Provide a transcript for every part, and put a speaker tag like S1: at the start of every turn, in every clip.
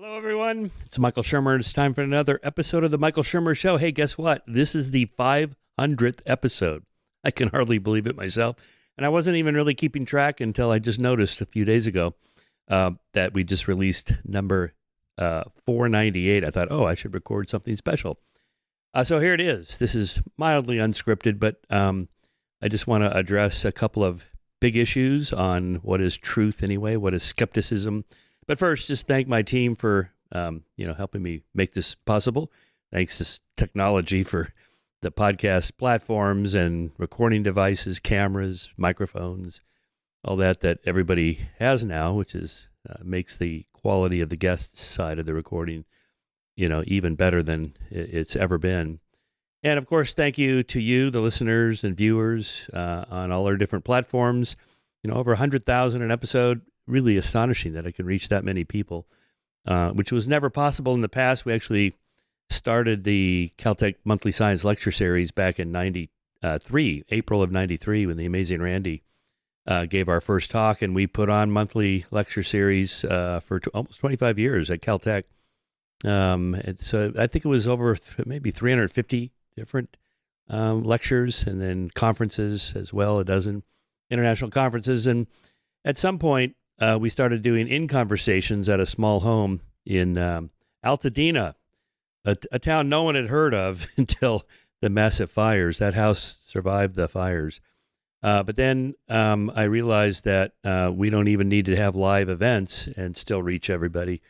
S1: Hello, everyone. It's Michael Shermer. It's time for another episode of The Michael Shermer Show. Hey, guess what? This is the 500th episode. I can hardly believe it myself. And I wasn't even really keeping track until I just noticed a few days ago that we just released number 498. I thought, I should record something special. So here it is. This is mildly unscripted, but I just want to address a couple of big issues on what is truth anyway, what is skepticism. But first, just thank my team for, helping me make this possible. Thanks to technology for the podcast platforms and recording devices, cameras, microphones, all that everybody has now, which is makes the quality of the guest side of the recording, even better than it's ever been. And of course, thank you to you, the listeners and viewers on all our different platforms. Over 100,000 an episode. Really astonishing that I can reach that many people, which was never possible in the past. We actually started the Caltech Monthly Science Lecture Series back in April of 93, when the amazing Randy gave our first talk, and we put on monthly lecture series for almost 25 years at Caltech. So I think it was over maybe 350 different lectures, and then conferences as well, a dozen international conferences. And at some point, we started doing in-conversations at a small home in Altadena, a town no one had heard of until the massive fires. That house survived the fires. But then I realized that we don't even need to have live events and still reach everybody,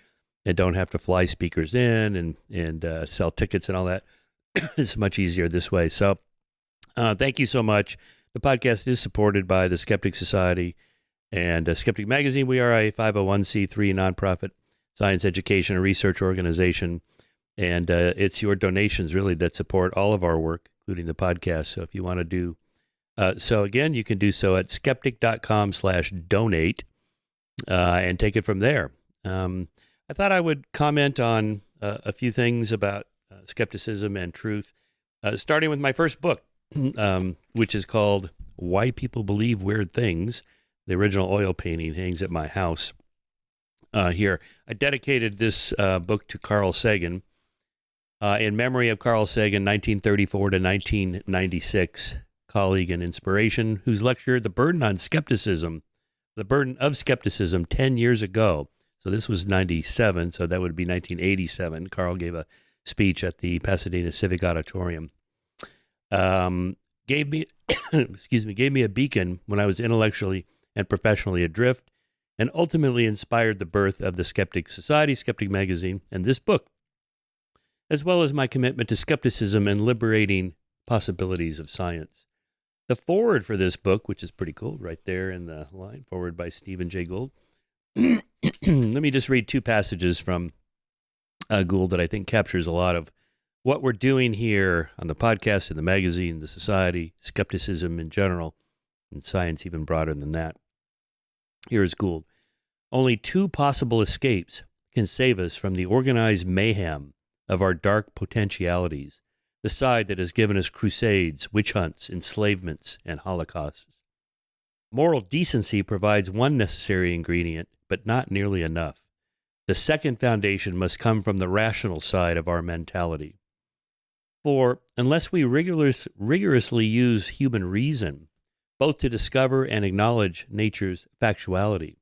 S1: and don't have to fly speakers in and sell tickets and all that. It's much easier this way. So thank you so much. The podcast is supported by the Skeptic Society and Skeptic Magazine. We are a 501c3 nonprofit science education and research organization, and it's your donations really that support all of our work, including the podcast. So if you want to do so, again, you can do so at skeptic.com/donate and take it from there. I thought I would comment on a few things about skepticism and truth, starting with my first book, which is called Why People Believe Weird Things. The original oil painting hangs at my house here. I dedicated this book to Carl Sagan in memory of Carl Sagan, 1934 to 1996, colleague and inspiration, whose lecture, The Burden of Skepticism, 10 years ago. So this was 97, so that would be 1987. Carl gave a speech at the Pasadena Civic Auditorium. Gave me a beacon when I was intellectually and professionally adrift, and ultimately inspired the birth of the Skeptic Society, Skeptic Magazine, and this book, as well as my commitment to skepticism and liberating possibilities of science. The foreword for this book, which is pretty cool, right there in the line, foreword by Stephen Jay Gould. Let me just read two passages from Gould that I think captures a lot of what we're doing here on the podcast, in the magazine, the society, skepticism in general, and science even broader than that. Here is Gould. Only two possible escapes can save us from the organized mayhem of our dark potentialities, the side that has given us crusades, witch hunts, enslavements, and holocausts. Moral decency provides one necessary ingredient, but not nearly enough. The second foundation must come from the rational side of our mentality. For unless we rigorously use human reason, both to discover and acknowledge nature's factuality,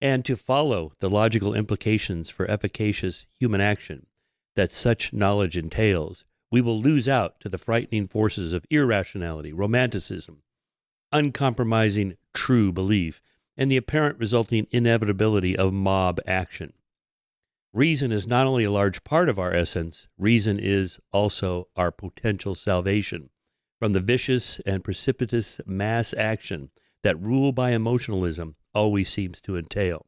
S1: and to follow the logical implications for efficacious human action that such knowledge entails, we will lose out to the frightening forces of irrationality, romanticism, uncompromising true belief, and the apparent resulting inevitability of mob action. Reason is not only a large part of our essence, reason is also our potential salvation from the vicious and precipitous mass action that rule by emotionalism always seems to entail.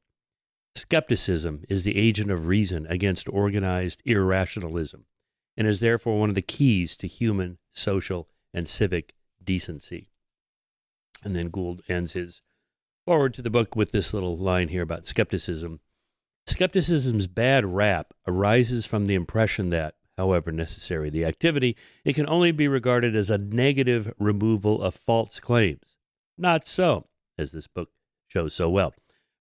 S1: Skepticism is the agent of reason against organized irrationalism, and is therefore one of the keys to human, social, and civic decency. And then Gould ends his forward to the book with this little line here about skepticism. Skepticism's bad rap arises from the impression that, however necessary the activity, it can only be regarded as a negative removal of false claims. Not so, as this book shows so well.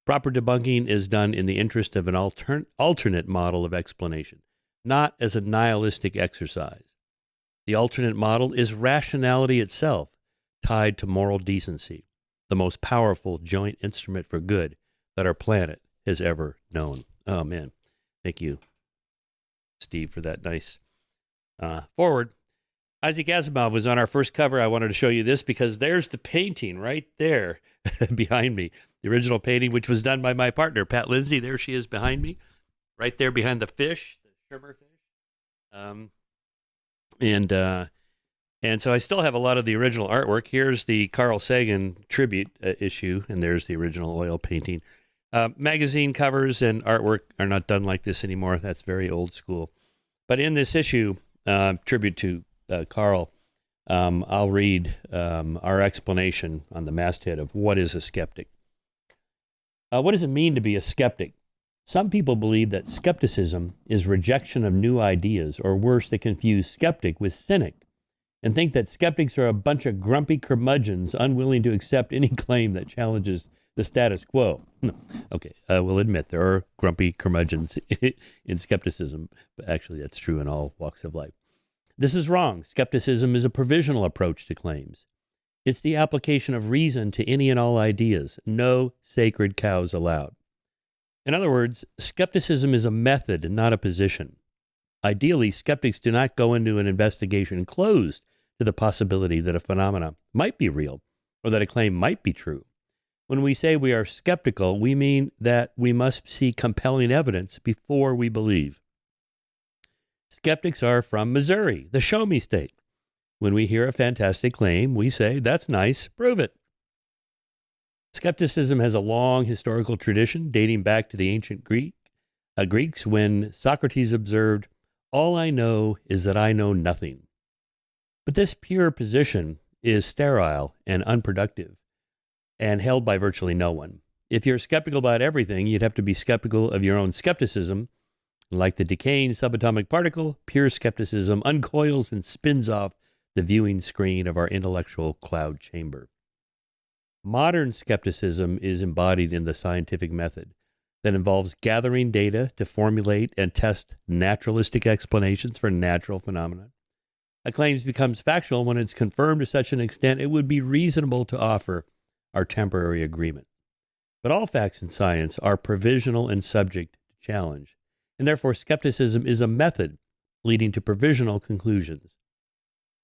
S1: Proper debunking is done in the interest of an alternate model of explanation, not as a nihilistic exercise. The alternate model is rationality itself, tied to moral decency, the most powerful joint instrument for good that our planet has ever known. Oh, man. Thank you, Steve, for that nice forward. Isaac Asimov was on our first cover. I wanted to show you this because there's the painting right there behind me. The original painting, which was done by my partner, Pat Lindsay. There she is behind me, right there behind the fish, the Shermer fish. And so I still have a lot of the original artwork. Here's the Carl Sagan tribute issue, and there's the original oil painting. Magazine covers and artwork are not done like this anymore. That's very old school. But in this issue, tribute to Carl, I'll read our explanation on the masthead of what is a skeptic. What does it mean to be a skeptic? Some people believe that skepticism is rejection of new ideas, or worse, they confuse skeptic with cynic, and think that skeptics are a bunch of grumpy curmudgeons unwilling to accept any claim that challenges the status quo. No. Okay, I will admit there are grumpy curmudgeons in skepticism, but actually that's true in all walks of life. This is wrong. Skepticism is a provisional approach to claims. It's the application of reason to any and all ideas. No sacred cows allowed. In other words, skepticism is a method and not a position. Ideally, skeptics do not go into an investigation closed to the possibility that a phenomena might be real or that a claim might be true. When we say we are skeptical, we mean that we must see compelling evidence before we believe. Skeptics are from Missouri, the show me state. When we hear a fantastic claim, we say, that's nice, prove it. Skepticism has a long historical tradition dating back to the ancient Greeks when Socrates observed, all I know is that I know nothing. But this pure position is sterile and unproductive and held by virtually no one. If you're skeptical about everything, you'd have to be skeptical of your own skepticism. Like the decaying subatomic particle, pure skepticism uncoils and spins off the viewing screen of our intellectual cloud chamber. Modern skepticism is embodied in the scientific method that involves gathering data to formulate and test naturalistic explanations for natural phenomena. A claim becomes factual when it's confirmed to such an extent it would be reasonable to offer our temporary agreement. But all facts in science are provisional and subject to challenge, and therefore skepticism is a method leading to provisional conclusions.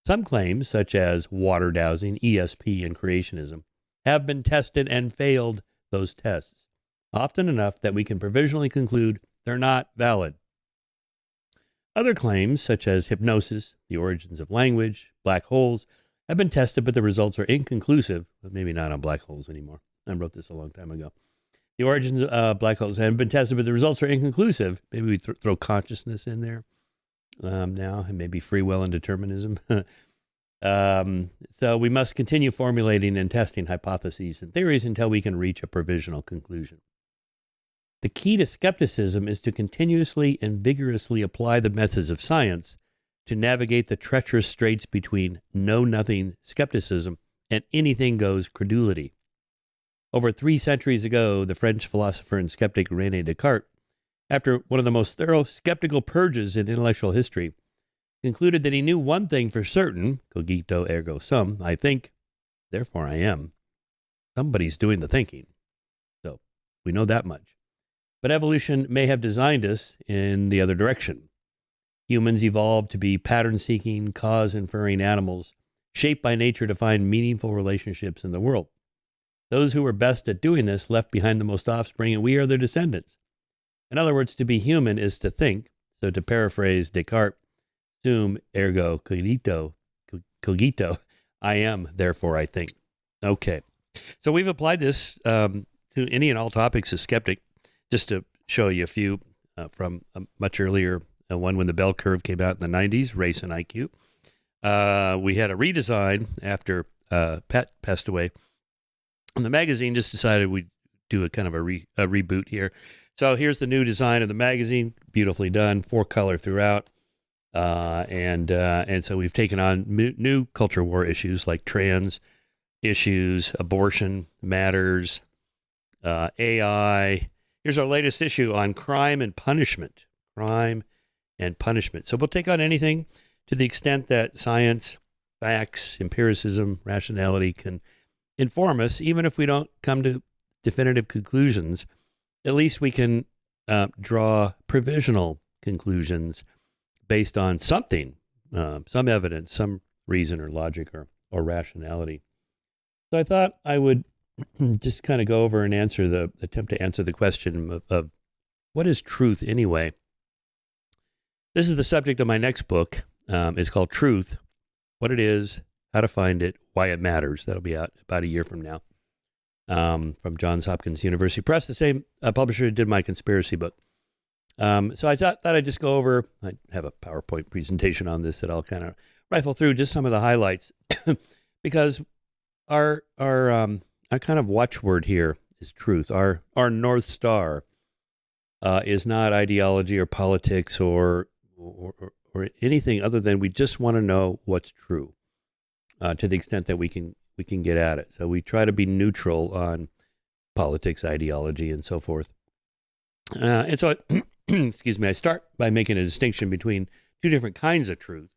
S1: Some claims, such as water dowsing, ESP, and creationism, have been tested and failed those tests, often enough that we can provisionally conclude they're not valid. Other claims, such as hypnosis, the origins of language, black holes, have been tested, but the results are inconclusive, but maybe not on black holes anymore. I wrote this a long time ago. The origins of black holes have been tested, but the results are inconclusive. Maybe we throw consciousness in there now, and maybe free will and determinism. So we must continue formulating and testing hypotheses and theories until we can reach a provisional conclusion. The key to skepticism is to continuously and vigorously apply the methods of science to navigate the treacherous straits between know-nothing skepticism and anything-goes credulity. Over 3 centuries ago, the French philosopher and skeptic René Descartes, after one of the most thorough skeptical purges in intellectual history, concluded that he knew one thing for certain, cogito ergo sum, I think, therefore I am. Somebody's doing the thinking. So we know that much. But evolution may have designed us in the other direction. Humans evolved to be pattern-seeking, cause-inferring animals, shaped by nature to find meaningful relationships in the world. Those who were best at doing this left behind the most offspring, and we are their descendants. In other words, to be human is to think. So to paraphrase Descartes, sum ergo cogito, I am, therefore I think. Okay. So we've applied this to any and all topics as skeptic, just to show you a few from a much earlier one when the bell curve came out in the 90s, Race and IQ. We had a redesign after Pat passed away. And the magazine just decided we'd do a kind of a reboot here. So here's the new design of the magazine, beautifully done, 4-color throughout. And so we've taken on new culture war issues like trans issues, abortion matters, AI. Here's our latest issue on crime and punishment. Crime and punishment. So we'll take on anything to the extent that science, facts, empiricism, rationality can inform us, even if we don't come to definitive conclusions. At least we can draw provisional conclusions based on something, some evidence, some reason or logic or rationality. So I thought I would just kind of go over and attempt to answer the question of what is truth anyway? This is the subject of my next book. It's called Truth, What It Is, How to Find It, Why It Matters. That'll be out about a year from now, from Johns Hopkins University Press, the same publisher who did my conspiracy book. So I thought I'd just go over, I have a PowerPoint presentation on this that I'll kind of rifle through just some of the highlights, because our kind of watchword here is truth. Our North Star is not ideology or politics or anything other than we just want to know what's true, to the extent that we can get at it. So we try to be neutral on politics, ideology, and so forth. And so, excuse me, I start by making a distinction between two different kinds of truth: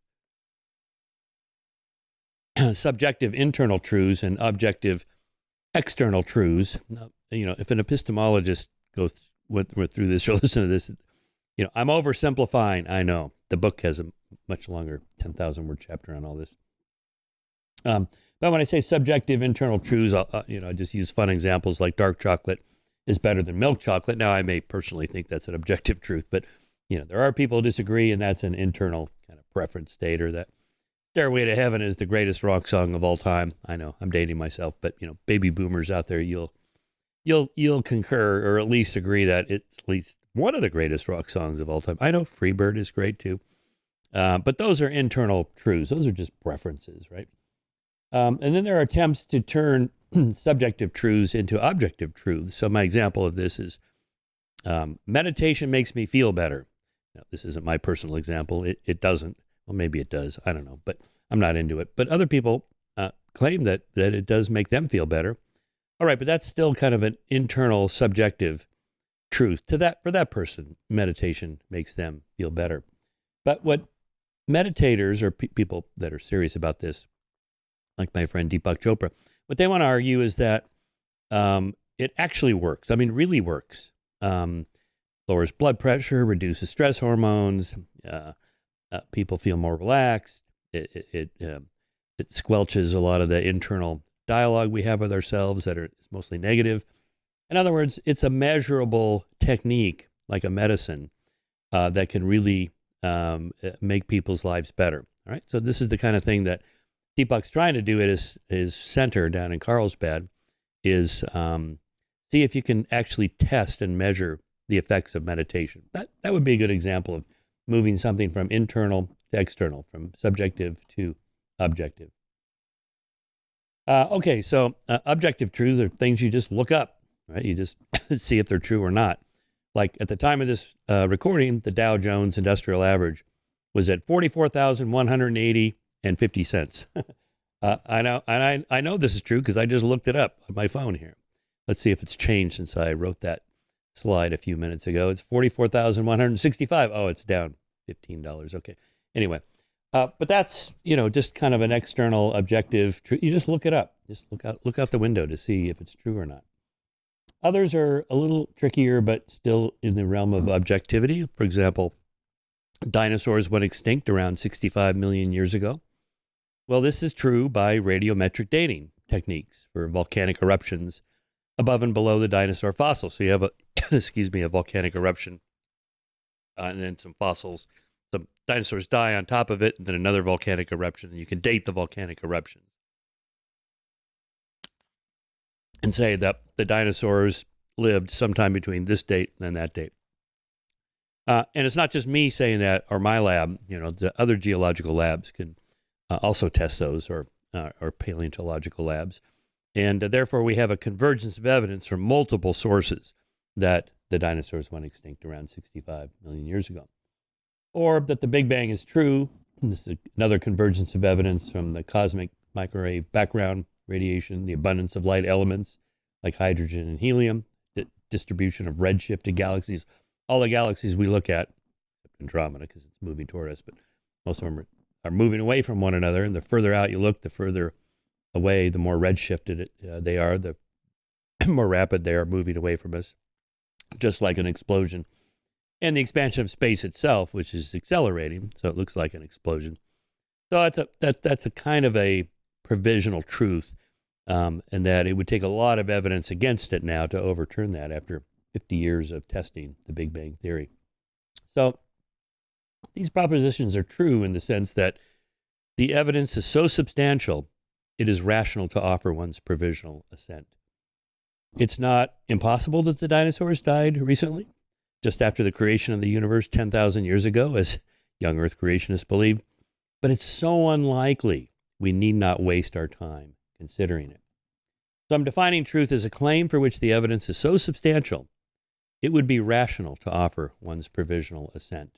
S1: subjective internal truths and objective external truths. Now, if an epistemologist went through this or listen to this, I'm oversimplifying. I know the book has a much longer 10,000 word chapter on all this. But when I say subjective internal truths, I just use fun examples like dark chocolate is better than milk chocolate. Now, I may personally think that's an objective truth, but there are people who disagree, and that's an internal kind of preference state, or that Stairway to Heaven is the greatest rock song of all time. I know I'm dating myself, but baby boomers out there, you'll concur, or at least agree that it's at least one of the greatest rock songs of all time. I know Freebird is great too, but those are internal truths. Those are just preferences, right? And then there are attempts to turn subjective truths into objective truths. So my example of this is meditation makes me feel better. Now, this isn't my personal example. It doesn't. Well, maybe it does. I don't know, but I'm not into it. But other people claim that it does make them feel better. All right, but that's still kind of an internal subjective truth for that person. Meditation makes them feel better. But what meditators or people that are serious about this, like my friend Deepak Chopra, what they want to argue is that it actually works. I mean, really works. Lowers blood pressure, reduces stress hormones. People feel more relaxed. It squelches a lot of the internal dialogue we have with ourselves that is mostly negative. In other words, it's a measurable technique, like a medicine, that can really make people's lives better. All right. So this is the kind of thing that Deepak's trying to do at his center down in Carlsbad, is see if you can actually test and measure the effects of meditation. That would be a good example of moving something from internal to external, from subjective to objective. Okay, so objective truths are things you just look up, right? You just see if they're true or not. Like at the time of this recording, the Dow Jones Industrial Average was at 44,180 and 50 cents. I know this is true because I just looked it up on my phone here. Let's see if it's changed since I wrote that slide a few minutes ago. It's 44,165. Oh, it's down $15. Okay. Anyway, but that's, just kind of an external objective truth. You just look it up. Just look out the window to see if it's true or not. Others are a little trickier, but still in the realm of objectivity. For example, dinosaurs went extinct around 65 million years ago. Well, this is true by radiometric dating techniques for volcanic eruptions above and below the dinosaur fossils. So you have a volcanic eruption, and then some fossils. The dinosaurs die on top of it, and then another volcanic eruption, and you can date the volcanic eruption and say that the dinosaurs lived sometime between this date and that date. And it's not just me saying that, or my lab. The other geological labs can also test those, or paleontological labs. And therefore, we have a convergence of evidence from multiple sources that the dinosaurs went extinct around 65 million years ago. Or that the Big Bang is true. And this is another convergence of evidence from the cosmic microwave background radiation, the abundance of light elements like hydrogen and helium, distribution of redshifted galaxies. All the galaxies we look at, except Andromeda because it's moving toward us, but most of them are moving away from one another. And the further out you look, the further away, the more redshifted they are, the more rapid they are moving away from us, just like an explosion. And the expansion of space itself, which is accelerating, so it looks like an explosion. So that's a kind of a provisional truth, and that it would take a lot of evidence against it now to overturn that after 50 years of testing the Big Bang Theory. So these propositions are true in the sense that the evidence is so substantial, it is rational to offer one's provisional assent. It's not impossible that the dinosaurs died recently, just after the creation of the universe 10,000 years ago, as young Earth creationists believe, but it's so unlikely we need not waste our time considering it. So I'm defining truth as a claim for which the evidence is so substantial, it would be rational to offer one's provisional assent.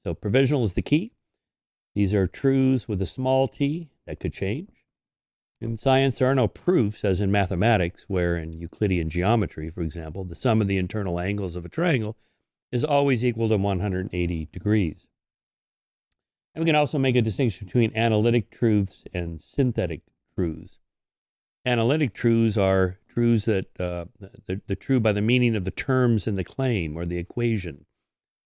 S1: So provisional is the key. These are truths with a small t that could change. In science, there are no proofs, as in mathematics, where in Euclidean geometry, for example, the sum of the internal angles of a triangle is always equal to 180 degrees. And we can also make a distinction between analytic truths and synthetic truths. Analytic truths are truths that they're true by the meaning of the terms in the claim or the equation.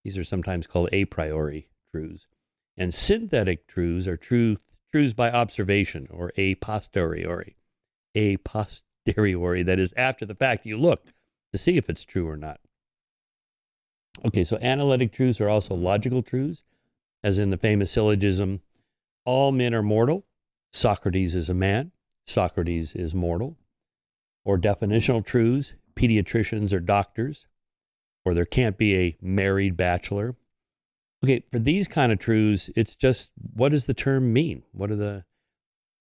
S1: These are sometimes called a priori truths. And synthetic truths are truths by observation, or a posteriori. A posteriori, that is, after the fact, you look to see if it's true or not. Okay, so analytic truths are also logical truths, as in the famous syllogism, all men are mortal, Socrates is a man, Socrates is mortal. Or definitional truths, pediatricians are doctors, or there can't be a married bachelor. Okay, for these kind of truths, it's just, what does the term mean? What do the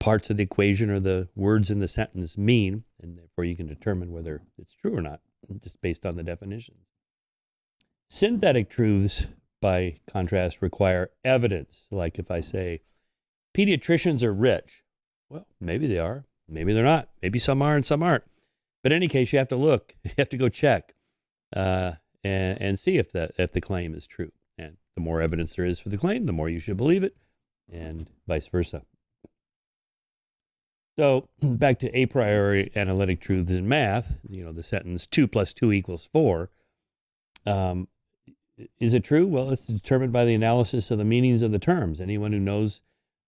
S1: parts of the equation or the words in the sentence mean? And therefore you can determine whether it's true or not, just based on the definition. Synthetic truths, by contrast, require evidence. Like if I say, pediatricians are rich. Well, maybe they are. Maybe they're not. Maybe some are and some aren't. But in any case, you have to look. You have to go check and see if the claim is true. And the more evidence there is for the claim, the more you should believe it, and vice versa. So back to a priori analytic truths in math, the sentence 2 + 2 = 4. Is it true? Well, it's determined by the analysis of the meanings of the terms. Anyone who knows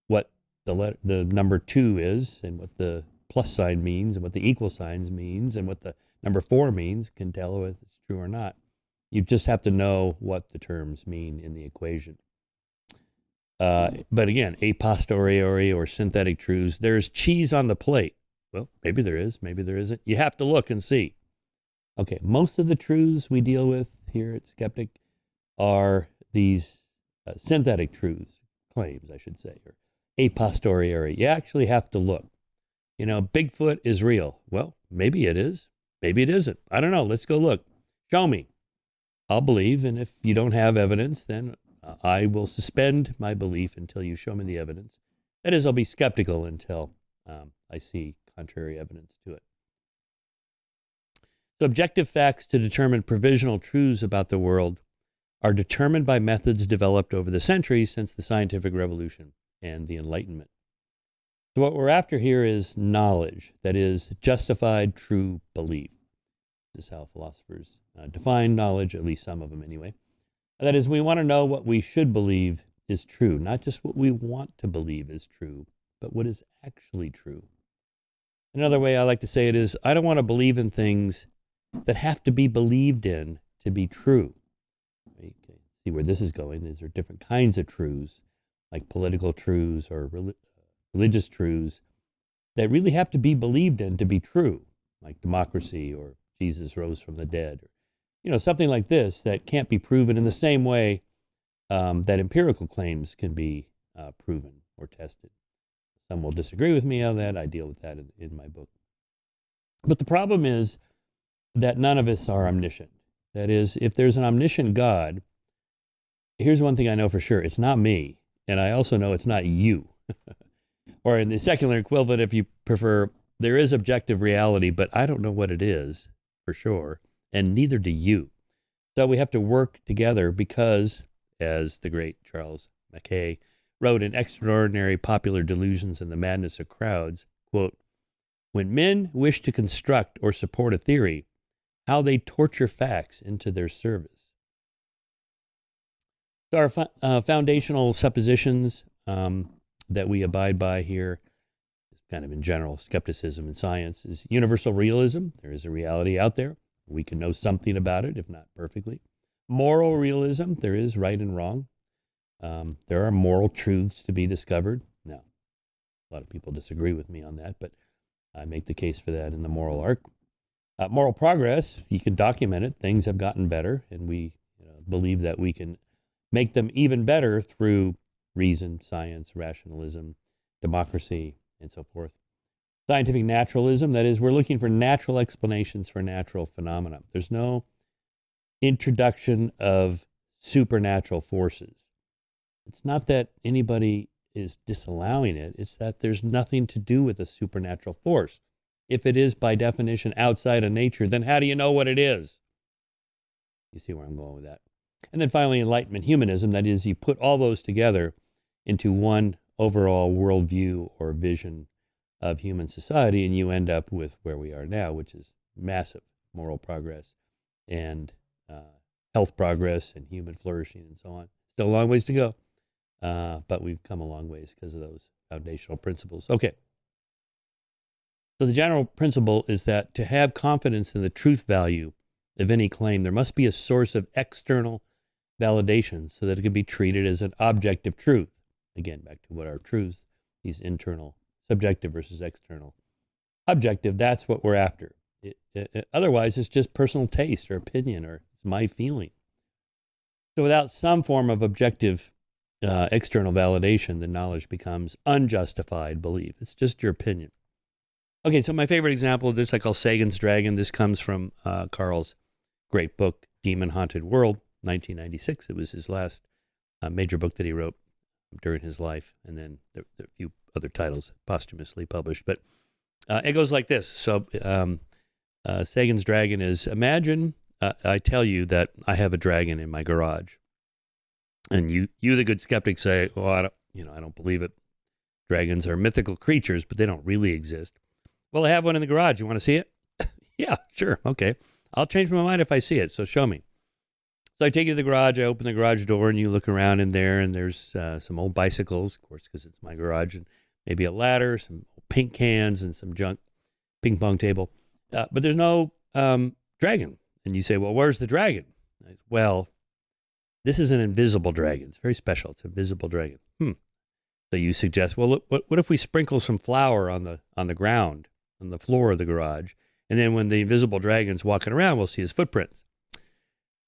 S1: what the number 2 is, and what the plus sign means, and what the equal signs means, and what the number 4 means, can tell if it's true or not. You just have to know what the terms mean in the equation. But again, a posteriori or synthetic truths, there's cheese on the plate. Well, maybe there is, maybe there isn't. You have to look and see. Okay, most of the truths we deal with here at Skeptic are these synthetic truths, claims, I should say, or a posteriori. You actually have to look. Bigfoot is real. Well, maybe it is. Maybe it isn't. I don't know. Let's go look. Show me. I'll believe, and if you don't have evidence, then I will suspend my belief until you show me the evidence. That is, I'll be skeptical until I see contrary evidence to it. So objective facts to determine provisional truths about the world are determined by methods developed over the centuries since the scientific revolution and the Enlightenment. So what we're after here is knowledge, that is, justified true belief. This is how philosophers define knowledge, at least some of them anyway. That is, we want to know what we should believe is true, not just what we want to believe is true, but what is actually true. Another way I like to say it is, I don't want to believe in things that have to be believed in to be true. Okay, see where this is going. These are different kinds of truths, like political truths or religious truths that really have to be believed in to be true, like democracy or Jesus rose from the dead, or something like this that can't be proven in the same way that empirical claims can be proven or tested. Some will disagree with me on that. I deal with that in my book. But the problem is that none of us are omniscient. That is, if there's an omniscient God, here's one thing I know for sure. It's not me, and I also know it's not you. Or in the secular equivalent, if you prefer, there is objective reality, but I don't know what it is for sure. and neither do you. So we have to work together because, as the great Charles Mackay wrote in Extraordinary Popular Delusions and the Madness of Crowds, quote, when men wish to construct or support a theory, how they torture facts into their service. So our foundational suppositions that we abide by here, kind of in general, skepticism in science, is universal realism. There is a reality out there. We can know something about it, if not perfectly. Moral realism. There is right and wrong. There are moral truths to be discovered. Now, a lot of people disagree with me on that, but I make the case for that in the moral arc. Moral progress. You can document it. Things have gotten better, and we believe that we can make them even better through reason, science, rationalism, democracy, and so forth. Scientific naturalism, that is, we're looking for natural explanations for natural phenomena. There's no introduction of supernatural forces. It's not that anybody is disallowing it. It's that there's nothing to do with a supernatural force. If it is by definition outside of nature, then how do you know what it is? You see where I'm going with that. And then finally, Enlightenment humanism, that is, you put all those together into one overall worldview or vision of human society, and you end up with where we are now, which is massive moral progress and health progress and human flourishing and so on. Still a long ways to go, but we've come a long ways because of those foundational principles. Okay. So the general principle is that to have confidence in the truth value of any claim, there must be a source of external validation so that it can be treated as an objective truth. Again, back to what are truths, these internal, subjective versus external. Objective, that's what we're after. Otherwise, it's just personal taste or opinion or it's my feeling. So without some form of objective external validation, the knowledge becomes unjustified belief. It's just your opinion. Okay, so my favorite example of this I call Sagan's Dragon. This comes from Carl's great book, Demon Haunted World, 1996. It was his last major book that he wrote during his life, and then there are a few other titles posthumously published. But it goes like this. So Sagan's Dragon is, imagine I tell you that I have a dragon in my garage, and you the good skeptic say, well, I don't believe it. Dragons are mythical creatures, but they don't really exist. Well, I have one in the garage. You want to see it? Yeah, sure. Okay. I'll change my mind if I see it. So show me. So I take you to the garage. I open the garage door and you look around in there and there's some old bicycles, of course, because it's my garage, and maybe a ladder, some paint cans and some junk ping pong table. But there's no dragon. And you say, well, where's the dragon? Well, this is an invisible dragon. It's very special. It's an invisible dragon. So you suggest, well, what if we sprinkle some flour on the ground, on the floor of the garage, and then when the invisible dragon's walking around, we'll see his footprints.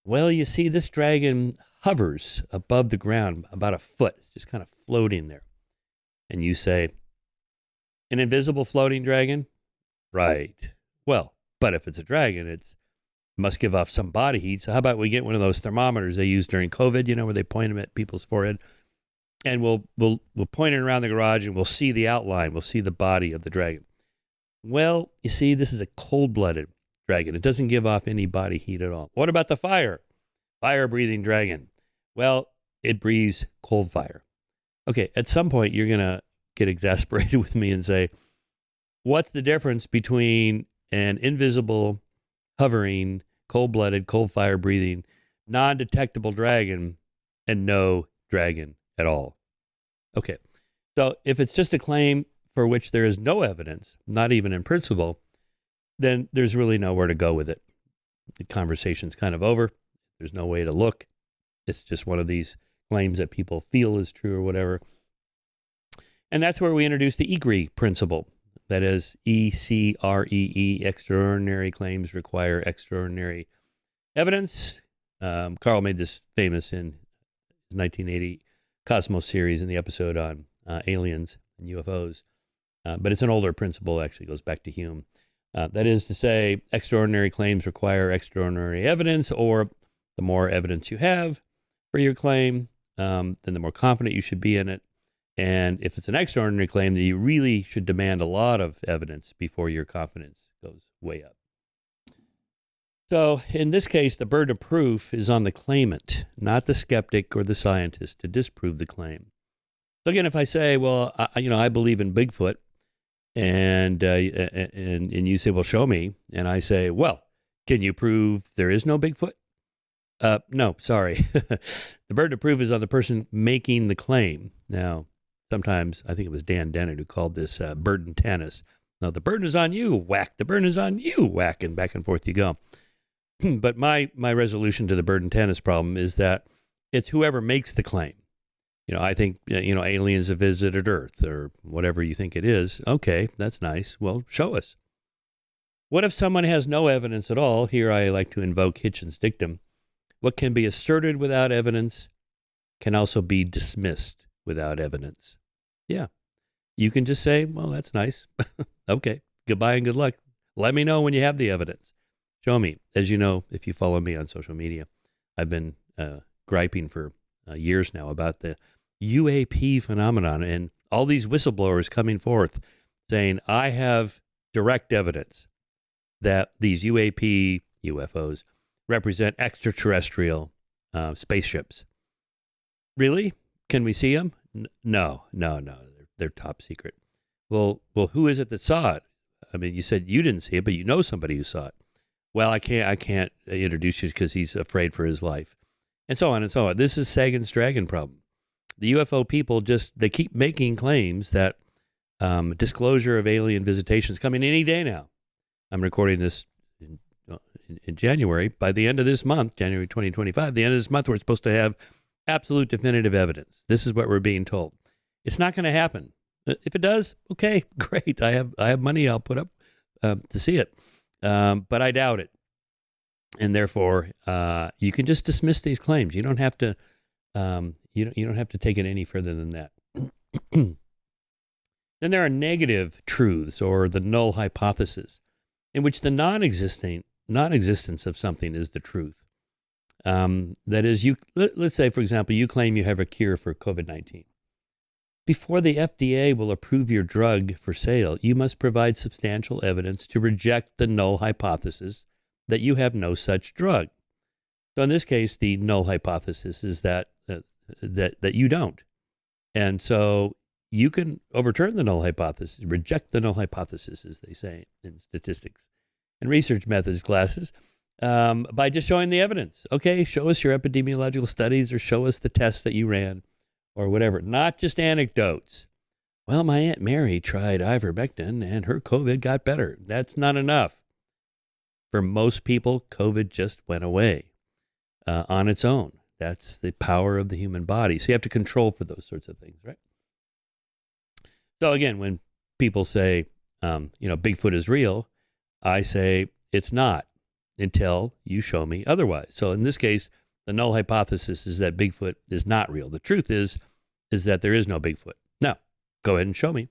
S1: Well, you see, this dragon hovers above the ground about a foot. It's just kind of floating there. And you say, an invisible floating dragon? Right. Well, but if it's a dragon, it must give off some body heat. So how about we get one of those thermometers they use during COVID, where they point them at people's forehead? And we'll point it around the garage and we'll see the outline. We'll see the body of the dragon. Well, you see, this is a cold-blooded dragon. It doesn't give off any body heat at all. What about the fire? Fire-breathing dragon. Well, it breathes cold fire. Okay, at some point, you're going to get exasperated with me and say, what's the difference between an invisible, hovering, cold-blooded, cold fire-breathing, non-detectable dragon and no dragon at all? Okay, so if it's just a claim for which there is no evidence, not even in principle, then there's really nowhere to go with it. The conversation's kind of over. There's no way to look. It's just one of these claims that people feel is true or whatever. And that's where we introduce the ECREE principle. That is, ECREE, extraordinary claims require extraordinary evidence. Carl made this famous in his 1980 Cosmos series in the episode on aliens and UFOs. But it's an older principle, actually goes back to Hume. That is to say, extraordinary claims require extraordinary evidence, or the more evidence you have for your claim, then the more confident you should be in it. And if it's an extraordinary claim, then you really should demand a lot of evidence before your confidence goes way up. So in this case, the burden of proof is on the claimant, not the skeptic or the scientist, to disprove the claim. So again, if I say, well, I believe in Bigfoot, and you say, well, show me, and I say, well, can you prove there is no Bigfoot? No, sorry. The burden of proof is on the person making the claim. Now, sometimes I think it was Dan Dennett who called this burden tennis. No, the burden is on you, whack. The burden is on you, whack, and back and forth you go. But my resolution to the burden tennis problem is that it's whoever makes the claim. I think, aliens have visited Earth or whatever you think it is. Okay, that's nice. Well, show us. What if someone has no evidence at all? Here I like to invoke Hitchens' dictum. What can be asserted without evidence can also be dismissed without evidence. Yeah. You can just say, well, that's nice. Okay, goodbye and good luck. Let me know when you have the evidence. Show me. As you know, if you follow me on social media, I've been griping for years now about the UAP phenomenon and all these whistleblowers coming forth saying, I have direct evidence that these UFOs represent extraterrestrial spaceships. Really? Can we see them? No. They're top secret. Well, who is it that saw it? I mean, you said you didn't see it, but you know somebody who saw it. Well, I can't introduce you because he's afraid for his life, and so on and so on. This is Sagan's dragon problem. The UFO people they keep making claims that disclosure of alien visitation is coming any day now. I'm recording this in January. By the end of this month, January 2025, the end of this month, we're supposed to have absolute definitive evidence. This is what we're being told. It's not going to happen. If it does, okay, great. I have money I'll put up to see it, but I doubt it. And therefore, you can just dismiss these claims. You don't have to. You don't have to take it any further than that. Then there are negative truths, or the null hypothesis, in which the non-existence of something is the truth. That is, let's say, for example, you claim you have a cure for COVID-19. Before the FDA will approve your drug for sale, you must provide substantial evidence to reject the null hypothesis that you have no such drug. So in this case, the null hypothesis is that you don't. And so you can overturn the null hypothesis, reject the null hypothesis, as they say in statistics and research methods classes, by just showing the evidence. Okay, show us your epidemiological studies or show us the tests that you ran or whatever, not just anecdotes. Well, my Aunt Mary tried ivermectin and her COVID got better. That's not enough. For most people, COVID just went away on its own. That's the power of the human body. So you have to control for those sorts of things, right? So again, when people say, Bigfoot is real, I say it's not until you show me otherwise. So in this case, the null hypothesis is that Bigfoot is not real. The truth is that there is no Bigfoot. Now, go ahead and show me.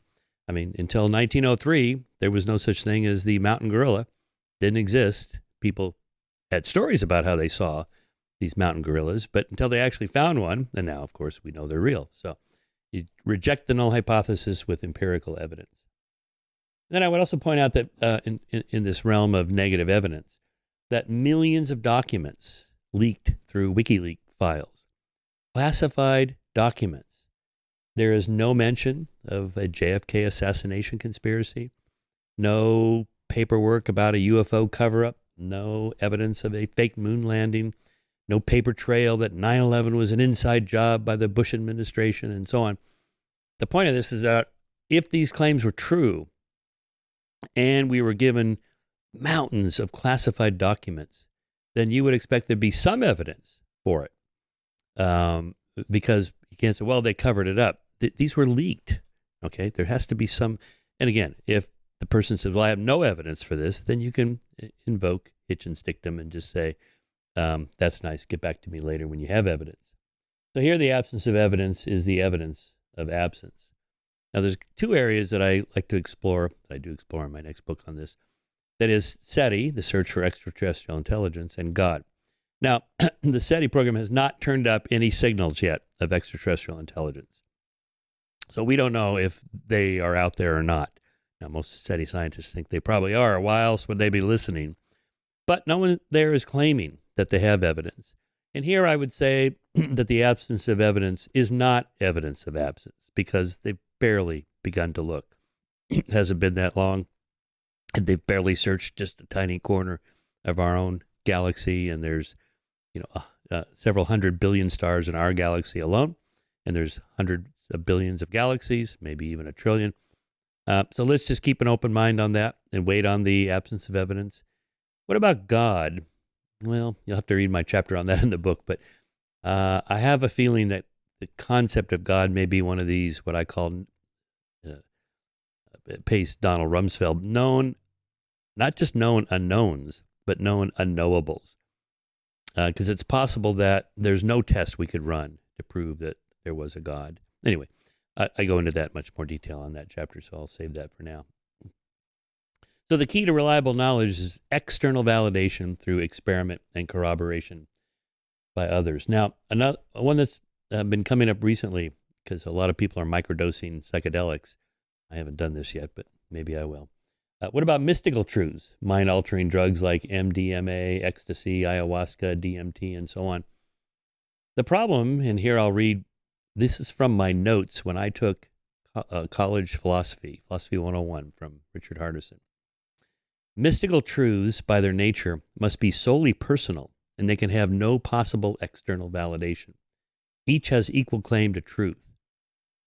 S1: I mean, until 1903, there was no such thing as the mountain gorilla. Didn't exist. People had stories about how they saw these mountain gorillas, but until they actually found one, and now, of course, we know they're real. So you reject the null hypothesis with empirical evidence. Then I would also point out that in this realm of negative evidence, that millions of documents leaked through WikiLeaks files, classified documents. There is no mention of a JFK assassination conspiracy, no paperwork about a UFO cover-up, no evidence of a fake moon landing, no paper trail that 9/11 was an inside job by the Bush administration, and so on. The point of this is that if these claims were true and we were given mountains of classified documents, then you would expect there'd be some evidence for it. Because you can't say, well, they covered it up. These were leaked. Okay, there has to be some. And again, if the person says, well, I have no evidence for this, then you can invoke Hitchens' dictum and just say, that's nice. Get back to me later when you have evidence. So here the absence of evidence is the evidence of absence. Now, there's two areas that I like to explore, that I do explore in my next book on this. That is SETI, the search for extraterrestrial intelligence, and God. Now, the SETI program has not turned up any signals yet of extraterrestrial intelligence. So we don't know if they are out there or not. Now, most SETI scientists think they probably are. Why else would they be listening? But no one there is claiming that they have evidence. And here I would say that the absence of evidence is not evidence of absence because they've barely begun to look. It hasn't been that long, and they've barely searched just a tiny corner of our own galaxy, and there's several 100 billion stars in our galaxy alone, and there's hundreds of billions of galaxies, maybe even 1 trillion. So let's just keep an open mind on that and wait on the absence of evidence. What about God? Well, you'll have to read my chapter on that in the book, but I have a feeling that the concept of God may be one of these, what I call, pace Donald Rumsfeld, not just known unknowns, but known unknowables. Because it's possible that there's no test we could run to prove that there was a God. Anyway, I go into that much more detail on that chapter, so I'll save that for now. So the key to reliable knowledge is external validation through experiment and corroboration by others. Now, another one that's been coming up recently, because a lot of people are microdosing psychedelics. I haven't done this yet, but maybe I will. What about mystical truths, mind-altering drugs like MDMA, ecstasy, ayahuasca, DMT, and so on? The problem, and here I'll read, this is from my notes when I took college philosophy 101 from Richard Hardison. Mystical truths, by their nature, must be solely personal, and they can have no possible external validation. Each has equal claim to truth.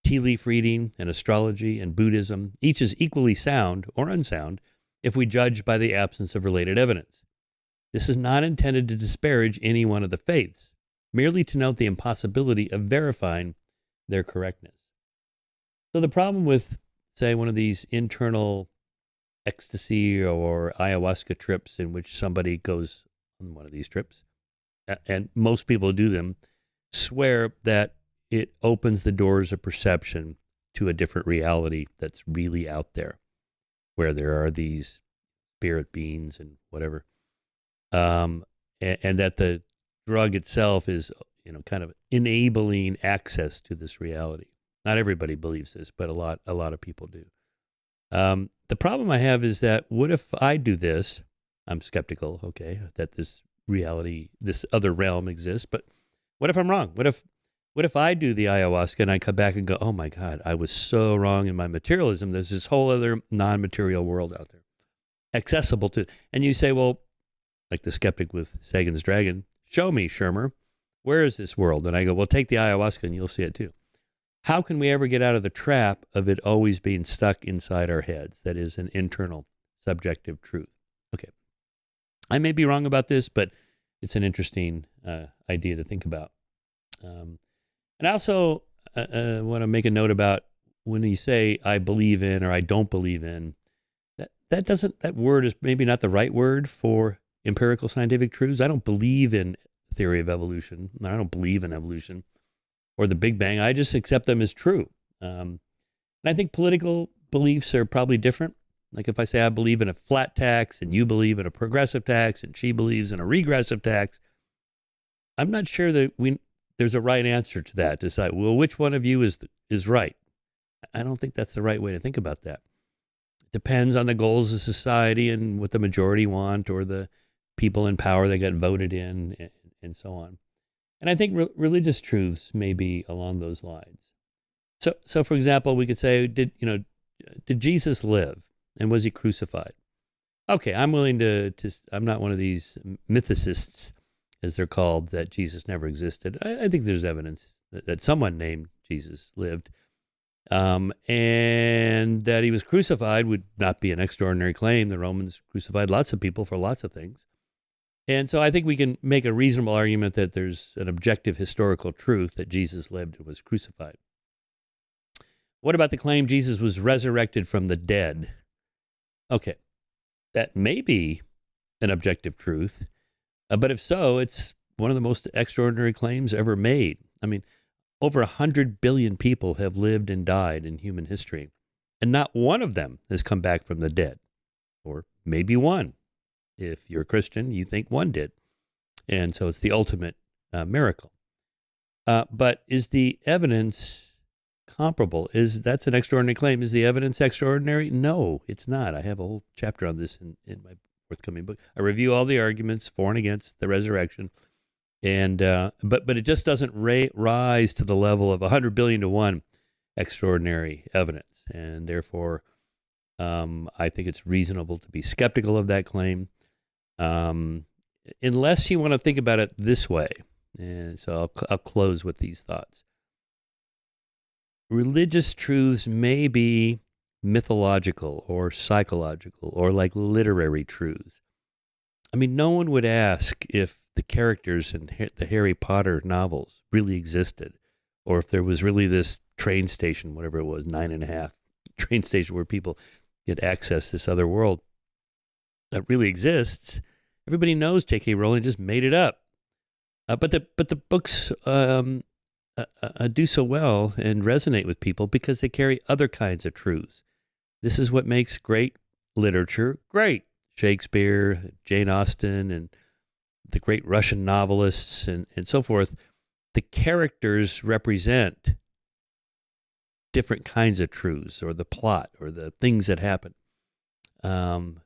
S1: Tea leaf reading and astrology and Buddhism, each is equally sound or unsound if we judge by the absence of related evidence. This is not intended to disparage any one of the faiths, merely to note the impossibility of verifying their correctness. So the problem with, say, one of these internal ecstasy or ayahuasca trips in which somebody goes on one of these trips, and most people do them, swear that it opens the doors of perception to a different reality that's really out there, where there are these spirit beings and whatever, and that the drug itself is, kind of enabling access to this reality. Not everybody believes this, but a lot of people do. The problem I have is that what if I do this? I'm skeptical, okay, that this reality, this other realm exists, but what if I'm wrong? What if I do the ayahuasca and I come back and go, oh my God, I was so wrong in my materialism. There's this whole other non-material world out there, accessible to, and you say, well, like the skeptic with Sagan's dragon, show me, Shermer, where is this world? And I go, well, take the ayahuasca and you'll see it too. How can we ever get out of the trap of it always being stuck inside our heads? That is an internal, subjective truth. Okay. I may be wrong about this, but it's an interesting idea to think about. And I also want to make a note about when you say I believe in or I don't believe in, that word is maybe not the right word for empirical scientific truths. I don't believe in theory of evolution. I don't believe in evolution or the Big Bang. I just accept them as true. And I think political beliefs are probably different. Like if I say I believe in a flat tax and you believe in a progressive tax and she believes in a regressive tax, I'm not sure that there's a right answer to that. Decide, well, which one of you is right? I don't think that's the right way to think about that. It depends on the goals of society and what the majority want or the people in power that got voted in and so on. And I think religious truths may be along those lines. So for example, we could say, did Jesus live and was he crucified? Okay, I'm willing to I'm not one of these mythicists, as they're called, that Jesus never existed. I think there's evidence that someone named Jesus lived. And that he was crucified would not be an extraordinary claim. The Romans crucified lots of people for lots of things. And so I think we can make a reasonable argument that there's an objective historical truth that Jesus lived and was crucified. What about the claim Jesus was resurrected from the dead? Okay, that may be an objective truth, but if so, it's one of the most extraordinary claims ever made. I mean, over 100 billion people have lived and died in human history, and not one of them has come back from the dead, or maybe one. If you're a Christian, you think one did. And so it's the ultimate miracle. But is the evidence comparable? That's an extraordinary claim. Is the evidence extraordinary? No, it's not. I have a whole chapter on this in my forthcoming book. I review all the arguments for and against the resurrection, and but it just doesn't rise to the level of 100 billion to 1 extraordinary evidence, and therefore I think it's reasonable to be skeptical of that claim, unless you want to think about it this way. And so I'll close with these thoughts. Religious truths may be mythological or psychological or like literary truths. I mean, no one would ask if the characters in the Harry Potter novels really existed, or if there was really this train station, whatever it was, 9.5 train station where people get access to this other world that really exists. Everybody knows J.K. Rowling just made it up. But the books do so well and resonate with people because they carry other kinds of truths. This is what makes great literature great. Shakespeare, Jane Austen, and the great Russian novelists and so forth. The characters represent different kinds of truths, or the plot, or the things that happen.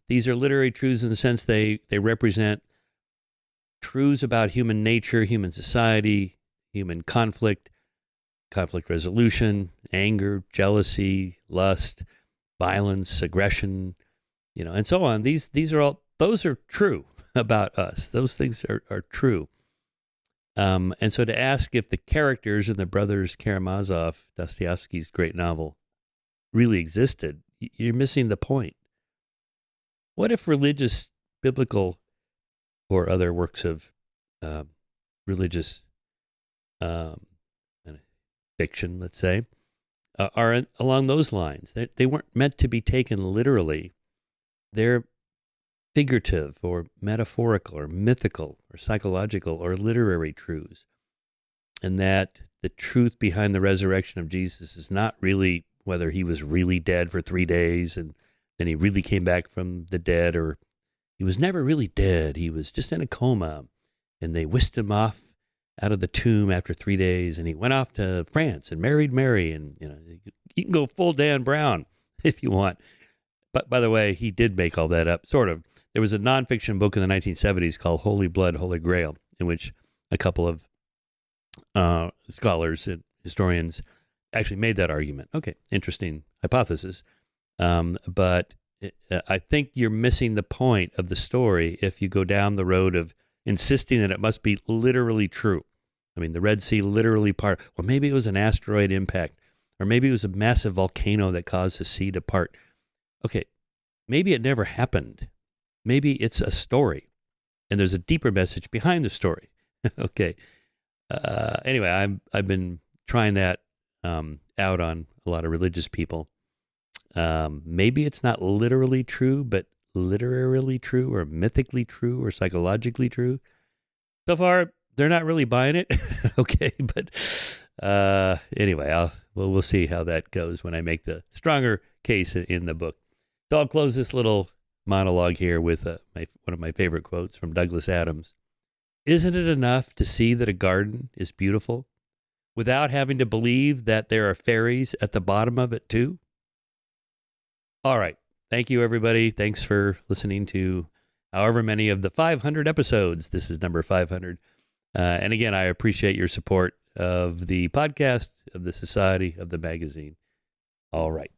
S1: These are literary truths in the sense they represent truths about human nature, human society, human conflict resolution, anger, jealousy, lust, violence, aggression, and so on. Those are true about us. Those things are true. And so to ask if the characters in the Brothers Karamazov, Dostoevsky's great novel, really existed, you're missing the point. What if religious, biblical, or other works of religious fiction, let's say, are along those lines? They weren't meant to be taken literally. They're figurative or metaphorical or mythical or psychological or literary truths. And that the truth behind the resurrection of Jesus is not really whether he was really dead for 3 days and then he really came back from the dead, or he was never really dead. He was just in a coma and they whisked him off out of the tomb after 3 days and he went off to France and married Mary. And, you can go full Dan Brown if you want. But by the way, he did make all that up, sort of. There was a nonfiction book in the 1970s called Holy Blood, Holy Grail, in which a couple of scholars and historians actually made that argument. Okay, interesting hypothesis. But I think you're missing the point of the story if you go down the road of insisting that it must be literally true. I mean, the Red Sea literally part. Well, maybe it was an asteroid impact, or maybe it was a massive volcano that caused the sea to part. Okay, maybe it never happened. Maybe it's a story, and there's a deeper message behind the story. Okay. Anyway, I've been trying that out on a lot of religious people. Maybe it's not literally true, but literarily true, or mythically true, or psychologically true. So far, they're not really buying it. Okay, but anyway, we'll see how that goes when I make the stronger case in the book. So I'll close this little monologue here with one of my favorite quotes from Douglas Adams. Isn't it enough to see that a garden is beautiful without having to believe that there are fairies at the bottom of it too? All right. Thank you, everybody. Thanks for listening to however many of the 500 episodes. This is number 500. And again, I appreciate your support of the podcast, of the society, of the magazine. All right.